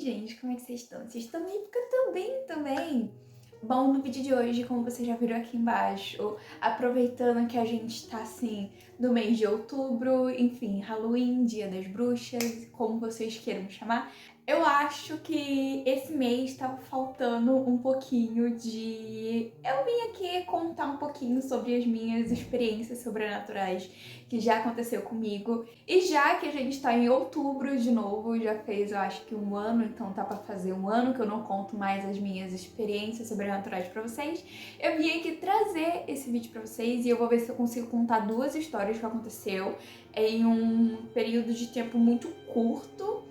gente, como é que vocês estão? Vocês estão bem? Porque eu tô bem também. Bom, no vídeo de hoje, como vocês já viram aqui embaixo, aproveitando que a gente tá assim no mês de outubro, enfim, Halloween, Dia das Bruxas, como vocês queiram chamar, eu acho que esse mês tava faltando um pouquinho de... Eu vim aqui contar um pouquinho sobre as minhas experiências sobrenaturais que já aconteceu comigo. E já que a gente tá em outubro de novo, já fez eu acho que um ano, então tá pra fazer um ano que eu não conto mais as minhas experiências sobrenaturais pra vocês, eu vim aqui trazer esse vídeo pra vocês e eu vou ver se eu consigo contar duas histórias que aconteceu em um período de tempo muito curto,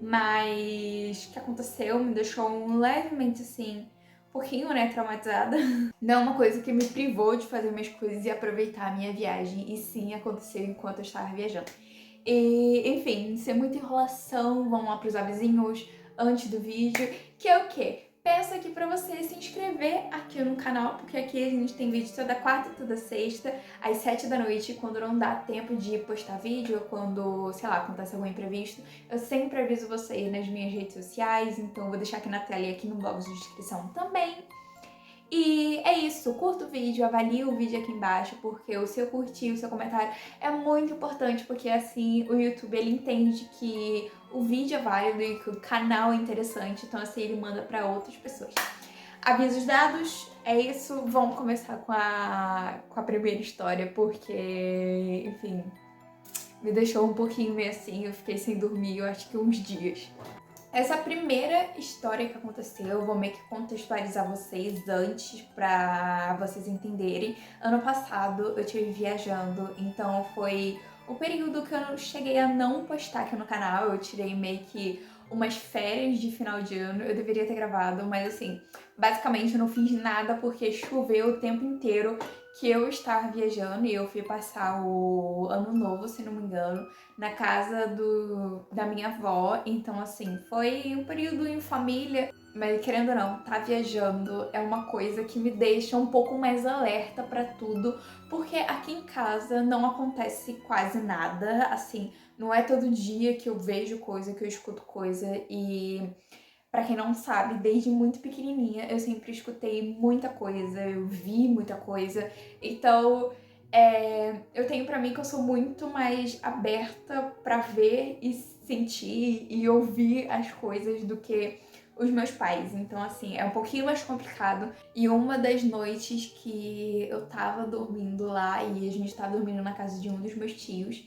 mas que aconteceu, me deixou levemente assim, um pouquinho, né, traumatizada. Não é uma coisa que me privou de fazer minhas coisas e aproveitar a minha viagem, e sim, aconteceu enquanto eu estava viajando. E, enfim, sem muita enrolação, vamos lá pros avisinhos antes do vídeo, que é o quê? Peço aqui pra você se inscrever aqui no canal, porque aqui a gente tem vídeo toda quarta e toda sexta, às 7 da noite, quando não dá tempo de postar vídeo, ou quando, sei lá, acontece algum imprevisto. Eu sempre aviso você nas minhas redes sociais, então eu vou deixar aqui na tela e aqui no box de descrição também. E é isso, curta o vídeo, avalie o vídeo aqui embaixo, porque o seu curtir, o seu comentário é muito importante, porque assim o YouTube ele entende que o vídeo é válido e que o canal é interessante, então assim ele manda para outras pessoas. Avisos dados, é isso, vamos começar com a primeira história, porque, enfim, me deixou um pouquinho meio assim, eu fiquei sem dormir, eu acho que uns dias. Essa primeira história que aconteceu, eu vou meio que contextualizar vocês antes pra vocês entenderem. Ano passado eu estive viajando, então foi o período que eu cheguei a não postar aqui no canal. Eu tirei meio que umas férias de final de ano, eu deveria ter gravado, mas assim, basicamente eu não fiz nada porque choveu o tempo inteiro que eu estava viajando e eu fui passar o ano novo, se não me engano, na casa da minha avó, então assim, foi um período em família, mas querendo ou não, tá viajando é uma coisa que me deixa um pouco mais alerta pra tudo, porque aqui em casa não acontece quase nada, assim, não é todo dia que eu vejo coisa, que eu escuto coisa e... Pra quem não sabe, desde muito pequenininha eu sempre escutei muita coisa, eu vi muita coisa, então eu tenho pra mim que eu sou muito mais aberta pra ver e sentir e ouvir as coisas do que os meus pais, então assim, é um pouquinho mais complicado. E uma das noites que eu tava dormindo lá, e a gente tava dormindo na casa de um dos meus tios,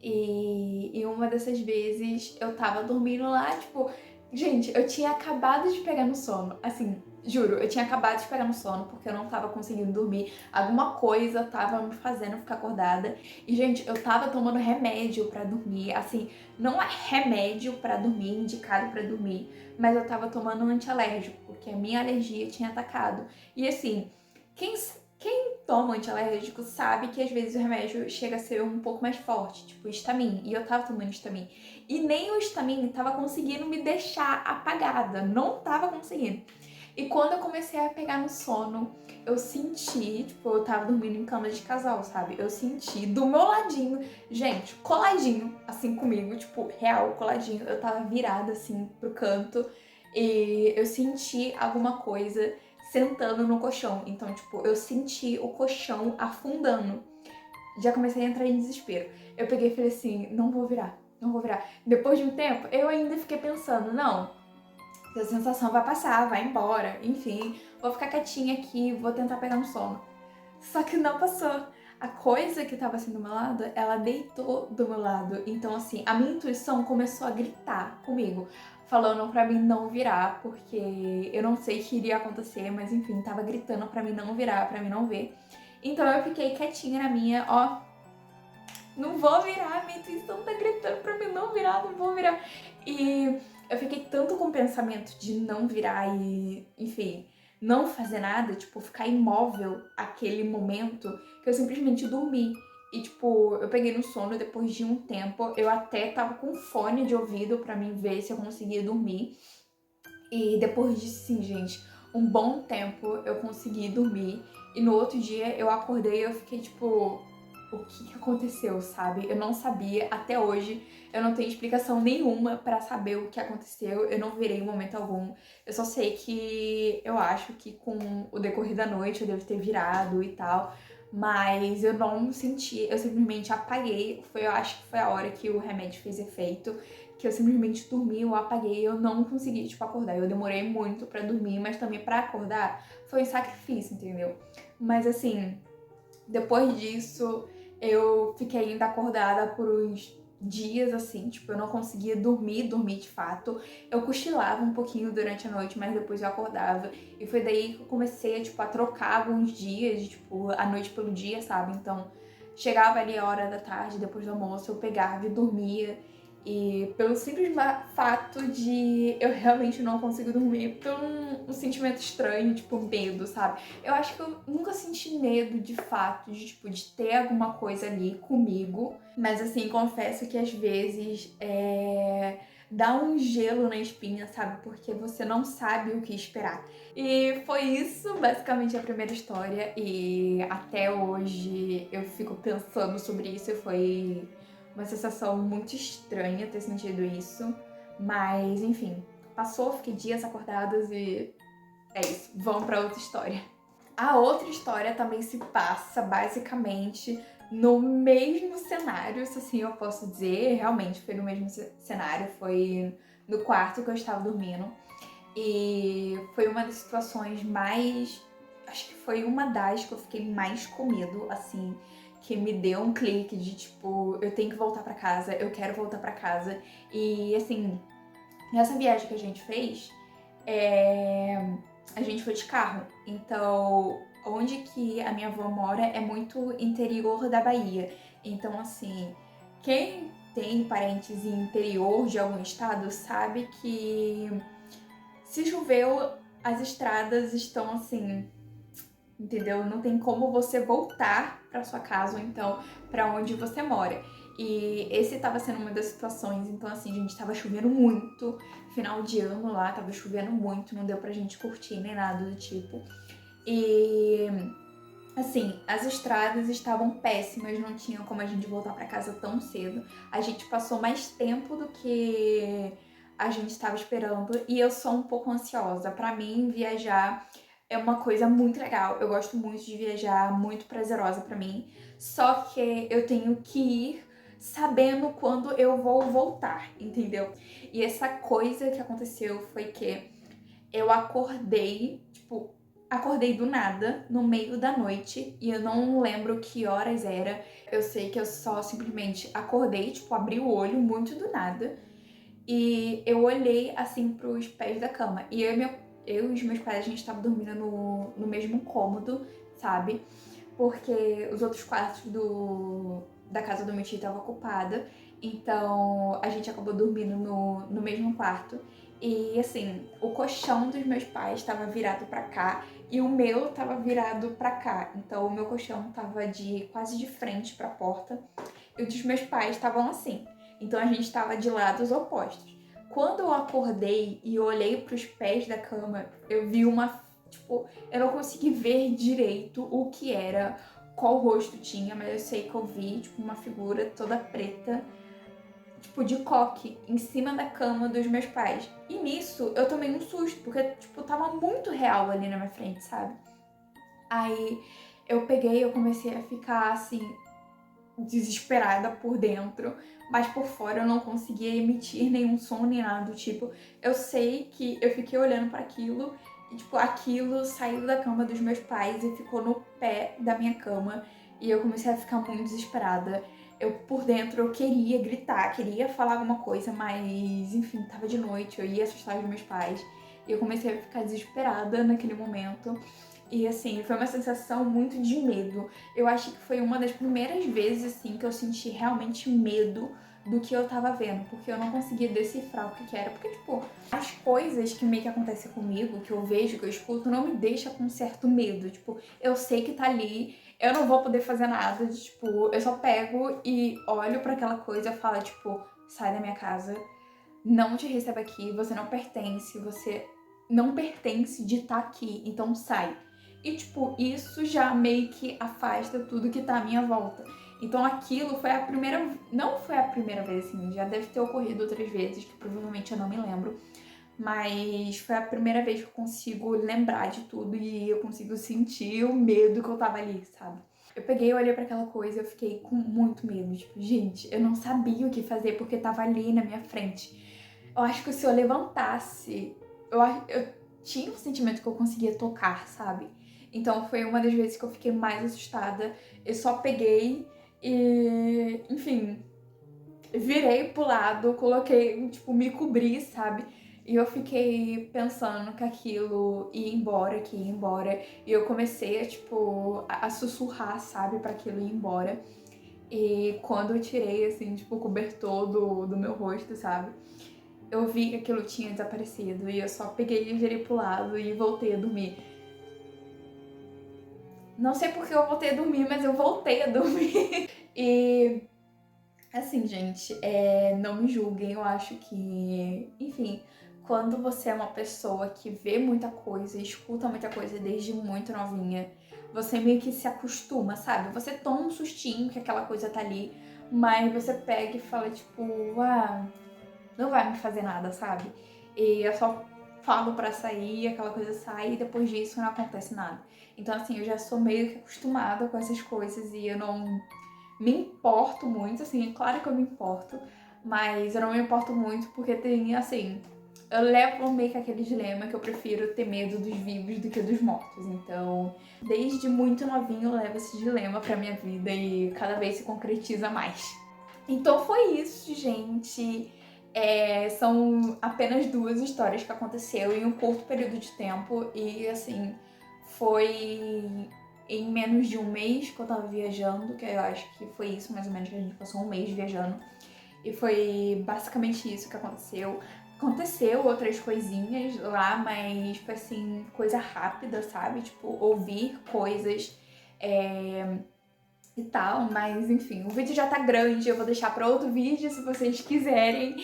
e uma dessas vezes eu tava dormindo lá, tipo... Gente, eu tinha acabado de pegar no sono, assim, juro, eu tinha acabado de pegar no sono porque eu não tava conseguindo dormir, alguma coisa tava me fazendo ficar acordada e, gente, eu tava tomando remédio pra dormir, assim, não é remédio pra dormir, indicado pra dormir, mas eu tava tomando um antialérgico porque a minha alergia tinha atacado. E assim, quem toma antialérgico sabe que às vezes o remédio chega a ser um pouco mais forte, tipo Histamin, e eu tava tomando Histamin. E nem o Histamin tava conseguindo me deixar apagada, não tava conseguindo. E quando eu comecei a pegar no sono, eu senti, tipo, eu tava dormindo em cama de casal, sabe? Eu senti do meu ladinho, gente, coladinho, assim comigo, tipo, real, coladinho. Eu tava virada, assim, pro canto e eu senti alguma coisa sentando no colchão. Então, tipo, eu senti o colchão afundando. Já comecei a entrar em desespero. Eu peguei e falei assim, não vou virar, não vou virar. Depois de um tempo, eu ainda fiquei pensando, não, essa sensação vai passar, vai embora, enfim, vou ficar quietinha aqui, vou tentar pegar um sono. Só que não passou. A coisa que tava assim do meu lado, ela deitou do meu lado. Então, assim, a minha intuição começou a gritar comigo, falando pra mim não virar, porque eu não sei o que iria acontecer, mas enfim, tava gritando pra mim não virar, pra mim não ver. Então eu fiquei quietinha na minha, ó, não vou virar, minha intuição tá gritando pra mim não virar, não vou virar. E eu fiquei tanto com o pensamento de não virar e, enfim, não fazer nada, tipo, ficar imóvel aquele momento, que eu simplesmente dormi. E, tipo, eu peguei no sono depois de um tempo, eu até tava com fone de ouvido pra mim ver se eu conseguia dormir. E depois disso, sim, gente, um bom tempo eu consegui dormir. E no outro dia eu acordei e eu fiquei, tipo... o que que aconteceu, sabe? Eu não sabia, até hoje, eu não tenho explicação nenhuma pra saber o que aconteceu, eu não virei em momento algum. Eu só sei que eu acho que com o decorrer da noite eu devo ter virado e tal, mas eu não senti, eu simplesmente apaguei. Eu acho que foi a hora que o remédio fez efeito, que eu simplesmente dormi, eu apaguei, eu não consegui, tipo, acordar. Eu demorei muito pra dormir, mas também pra acordar foi um sacrifício, entendeu? Mas assim, depois disso, eu fiquei ainda acordada por uns dias, assim, tipo, eu não conseguia dormir de fato. Eu cochilava um pouquinho durante a noite, mas depois eu acordava. E foi daí que eu comecei, tipo, a trocar alguns dias, tipo, a noite pelo dia, sabe? Então, chegava ali a hora da tarde, depois do almoço, eu pegava e dormia. E pelo simples fato de eu realmente não consigo dormir, por um sentimento estranho, tipo, medo, sabe? Eu acho que eu nunca senti medo de fato, de tipo, de ter alguma coisa ali comigo. Mas assim, confesso que às vezes dá um gelo na espinha, sabe? Porque você não sabe o que esperar. E foi isso, basicamente, a primeira história. E até hoje eu fico pensando sobre isso. Foi uma sensação muito estranha ter sentido isso. Mas, enfim, passou, fiquei dias acordadas e é isso. Vamos pra outra história. A outra história também se passa basicamente no mesmo cenário, se assim eu posso dizer. Realmente foi no mesmo cenário, foi no quarto que eu estava dormindo. E foi uma das situações mais. Acho que foi uma das que eu fiquei mais com medo, assim, que me deu um clique de tipo, eu tenho que voltar pra casa, eu quero voltar pra casa. E assim, nessa viagem que a gente fez, a gente foi de carro. Então, onde que a minha avó mora é muito interior da Bahia. Então, assim, quem tem parentes em interior de algum estado sabe que se choveu, as estradas estão assim, entendeu? Não tem como você voltar para sua casa ou então para onde você mora. E esse tava sendo uma das situações, então assim, a gente tava chovendo muito, final de ano lá, tava chovendo muito, não deu pra gente curtir nem nada do tipo. E assim, as estradas estavam péssimas, não tinha como a gente voltar pra casa tão cedo. A gente passou mais tempo do que a gente estava esperando e eu sou um pouco ansiosa. Pra mim, viajar é uma coisa muito legal. Eu gosto muito de viajar, muito prazerosa pra mim. Só que eu tenho que ir sabendo quando eu vou voltar, entendeu? E essa coisa que aconteceu foi que eu acordei, tipo, acordei do nada, no meio da noite, e eu não lembro que horas era. Eu sei que eu só simplesmente acordei, tipo, abri o olho muito do nada, e eu olhei, assim, pros pés da cama. E eu e os meus pais, a gente tava dormindo no mesmo cômodo, sabe? Porque os outros quartos da casa do meu tio estavam ocupada, então a gente acabou dormindo no mesmo quarto. E assim, o colchão dos meus pais estava virado para cá e o meu estava virado para cá. Então o meu colchão estava quase de frente para a porta e o dos meus pais estavam assim. Então a gente estava de lados opostos. Quando eu acordei e olhei para os pés da cama, eu vi tipo, eu não consegui ver direito o que era, qual rosto tinha, mas eu sei que eu vi, tipo, uma figura toda preta, tipo, de coque, em cima da cama dos meus pais. E nisso, eu tomei um susto, porque, tipo, tava muito real ali na minha frente, sabe? Aí, eu peguei, eu comecei a ficar, assim, desesperada por dentro, mas por fora eu não conseguia emitir nenhum som nem nada do tipo. Eu sei que eu fiquei olhando para aquilo e, tipo, aquilo saiu da cama dos meus pais e ficou no pé da minha cama e eu comecei a ficar muito desesperada. Eu, por dentro, eu queria gritar, queria falar alguma coisa, mas, enfim, tava de noite, eu ia assustar os meus pais. E eu comecei a ficar desesperada naquele momento. E assim, foi uma sensação muito de medo. Eu acho que foi uma das primeiras vezes assim que eu senti realmente medo do que eu tava vendo, porque eu não conseguia decifrar o que que era. Porque, tipo, as coisas que meio que acontecem comigo, que eu vejo, que eu escuto, não me deixa com certo medo. Tipo, eu sei que tá ali, eu não vou poder fazer nada, tipo, eu só pego e olho pra aquela coisa e falo, tipo, sai da minha casa, não te receba aqui, você não pertence, você não pertence de estar aqui, então sai. E, tipo, isso já meio que afasta tudo que tá à minha volta. Então aquilo foi a primeira... Não foi a primeira vez, assim, já deve ter ocorrido outras vezes, que provavelmente eu não me lembro. Mas foi a primeira vez que eu consigo lembrar de tudo e eu consigo sentir o medo que eu tava ali, sabe? Eu peguei e olhei pra aquela coisa e eu fiquei com muito medo. Tipo, gente, eu não sabia o que fazer porque tava ali na minha frente. Eu acho que se eu levantasse, eu tinha um sentimento que eu conseguia tocar, sabe? Então foi uma das vezes que eu fiquei mais assustada. Eu só peguei e, enfim, virei pro lado, coloquei, tipo, me cobri, sabe? E eu fiquei pensando que aquilo ia embora, que ia embora. E eu comecei a, tipo, a sussurrar, sabe, pra aquilo ir embora. E quando eu tirei, assim, tipo, o cobertor do meu rosto, sabe? Eu vi que aquilo tinha desaparecido. E eu só peguei e virei pro lado e voltei a dormir. Não sei porque eu voltei a dormir, mas eu voltei a dormir. E... Assim, gente, não me julguem, eu acho que, enfim, quando você é uma pessoa que vê muita coisa, escuta muita coisa desde muito novinha, você meio que se acostuma, sabe? Você toma um sustinho que aquela coisa tá ali, mas você pega e fala, tipo, ah, não vai me fazer nada, sabe? E eu só falo pra sair, aquela coisa sai e depois disso não acontece nada. Então, assim, eu já sou meio que acostumada com essas coisas e eu não me importo muito, assim, é claro que eu me importo, mas eu não me importo muito porque tem, assim, eu levo meio que aquele dilema que eu prefiro ter medo dos vivos do que dos mortos. Então, desde muito novinho eu levo esse dilema pra minha vida e cada vez se concretiza mais. Então foi isso, gente. São apenas 2 histórias que aconteceu em um curto período de tempo e, assim, foi em menos de um mês que eu tava viajando, que eu acho que foi isso mais ou menos, que a gente passou um mês viajando. E foi basicamente isso que aconteceu. Aconteceu outras coisinhas lá, mas foi assim, coisa rápida, sabe? Tipo, ouvir coisas e tal, mas enfim, o vídeo já tá grande, eu vou deixar pra outro vídeo se vocês quiserem.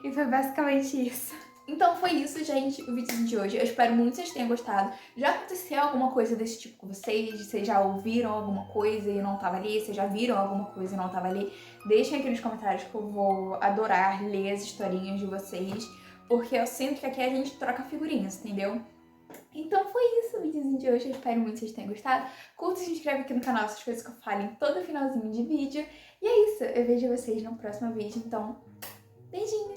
E foi basicamente isso. Então foi isso, gente, o vídeo de hoje. Eu espero muito que vocês tenham gostado. Já aconteceu alguma coisa desse tipo com vocês? Vocês já ouviram alguma coisa e não tava ali? Vocês já viram alguma coisa e não tava ali? Deixem aqui nos comentários que eu vou adorar ler as historinhas de vocês. Porque eu sinto que aqui a gente troca figurinhas, entendeu? Então foi isso o videozinho de hoje, eu espero muito que vocês tenham gostado. Curta e se inscreve aqui no canal, essas coisas que eu falo em todo finalzinho de vídeo. E é isso, eu vejo vocês no próximo vídeo, então beijinho!